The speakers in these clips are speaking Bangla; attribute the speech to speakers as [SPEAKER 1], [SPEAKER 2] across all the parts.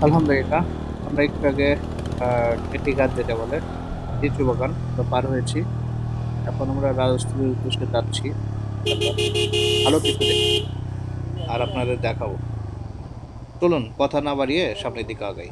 [SPEAKER 1] আলহামদুলিল্লাহ, আমরা একটু আগে টেটি ঘাট যেটা বলে লিচু বাগান তো পার হয়েছি। এখন আমরা রাজস্থলীর উদ্দেশ্যে যাচ্ছি। ভালো কিছু দেখি আর আপনাদের দেখাবো। চলুন কথা না বাড়িয়ে সামনের দিকে আগাই।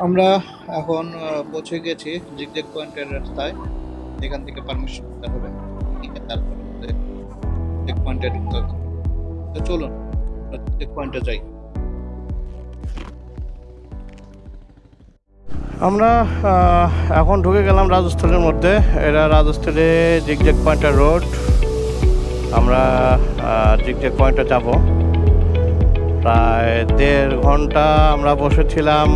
[SPEAKER 1] আমরা এখন পৌঁছে গেছি জিগজ্যাগ পয়েন্টের রাস্তায়। এখান থেকে পারমিশন নিতে হবে, নিয়ে তারপর চেক পয়েন্টে ঢুকতে হবে। তো চলুন চেক পয়েন্টে যাই।
[SPEAKER 2] আমরা এখন ঢুকে গেলাম রাজস্থলের মধ্যে। এটা রাজস্থলে জিগজ্যাগ পয়েন্টের রোড। আমরা জিগজ্যাগ পয়েন্টে যাব। প্রায় 1.5 ঘন্টা আমরা বসেছিলাম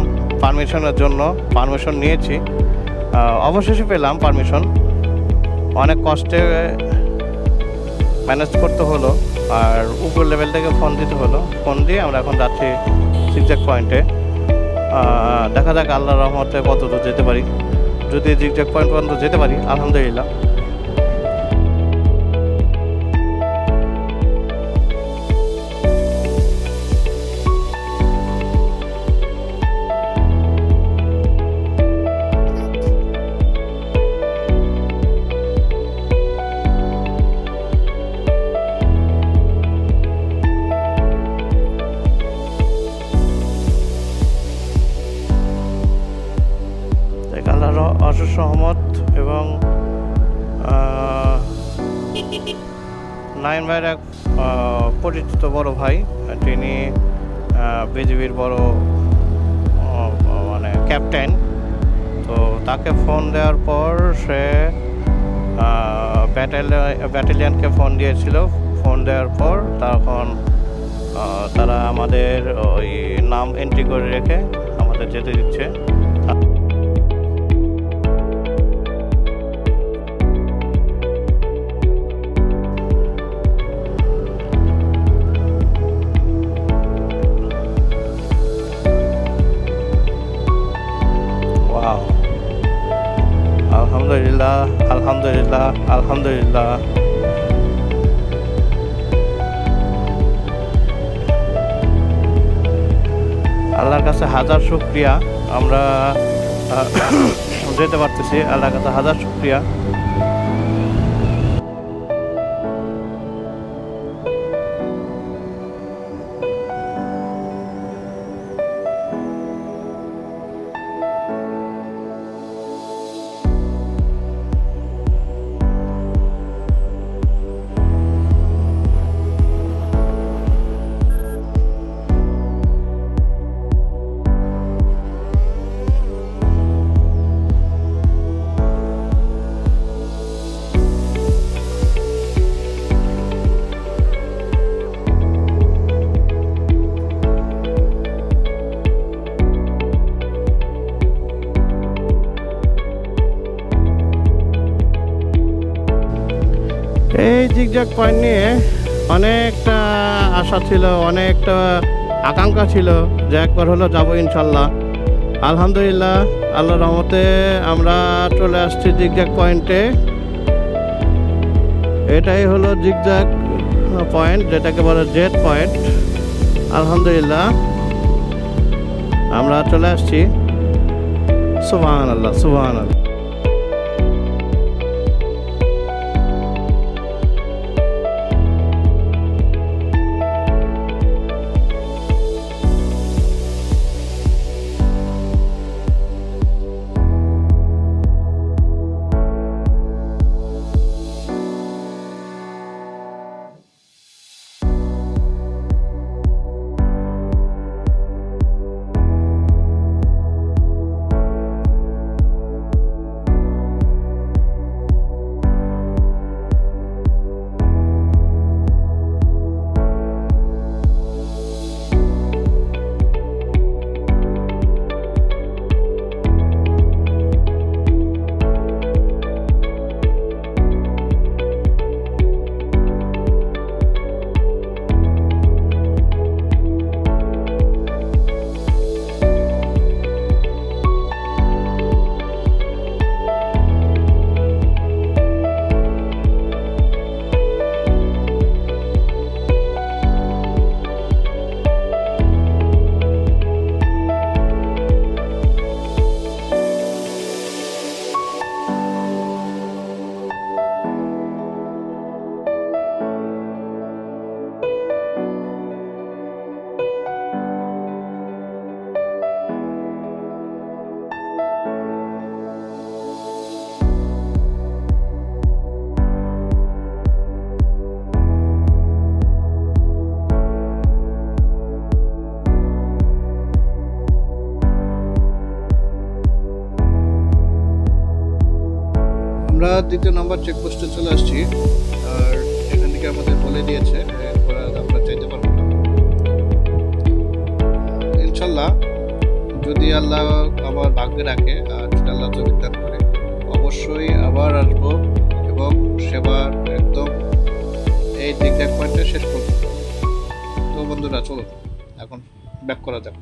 [SPEAKER 2] পারমিশনের জন্য। পারমিশন নিয়েছি, অবশেষে পেলাম পারমিশন। অনেক কষ্টে ম্যানেজ করতে হলো, আর উপর লেভেল থেকে ফোন দিতে হলো। ফোন দিয়ে আমরা এখন যাচ্ছি জিগজ্যাগ পয়েন্টে। দেখা যাক আল্লাহর রহমতে কতদূর যেতে পারি। যদি জিগজ্যাগ পয়েন্ট পর্যন্ত যেতে পারি আলহামদুলিল্লাহ। আল্লাহর অশেষ রহমত এবং নাইন ভাইয়ের এক পরিচিত বড় ভাই, তিনি বিজিবির বড় মানে ক্যাপ্টেন। তো তাকে ফোন দেওয়ার পর সে ব্যাটালিয়নকে ফোন দিয়েছিল। ফোন দেওয়ার পর তখন তারা আমাদের ওই নাম এন্ট্রি করে রেখে আমাদের যেতে দিচ্ছে। আলহামদুলিল্লাহ, আলহামদুলিল্লাহ, আলহামদুলিল্লাহ। আল্লাহর কাছে হাজার শুকরিয়া, আমরা যেতে পারতেছি। আল্লাহর কাছে হাজার শুকরিয়া। এই জিগজ্যাগ পয়েন্ট নিয়ে অনেকটা আশা ছিল, অনেকটা আকাঙ্ক্ষা ছিল যে একবার হলো যাবো ইনশাল্লাহ। আলহামদুলিল্লাহ, আল্লাহর রহমতে আমরা চলে আসছি জিগজ্যাগ পয়েন্টে। এটাই হলো জিগজ্যাগ পয়েন্ট, যেটাকে বলে জেড পয়েন্ট। আলহামদুলিল্লাহ আমরা চলে আসছি। সুবহানাল্লাহ, সুবহানাল্লাহ।
[SPEAKER 1] দ্বিতীয় নম্বর চেকপোস্টে চলে আসছি। আর এখান থেকে আমাদের বলে দিয়েছে এরপর আর আমরা চাইতে পারবো না। ইনশাল্লাহ যদি আল্লাহ আমার ভাগ্যে রাখে আর যদি আল্লাহ তৌফিক দান করে অবশ্যই আবার আসবো এবং সেবার একদম এই জিগজ্যাগ পয়েন্টটা শেষ করবো। তো বন্ধুরা চলো এখন ব্যাক করা যাক।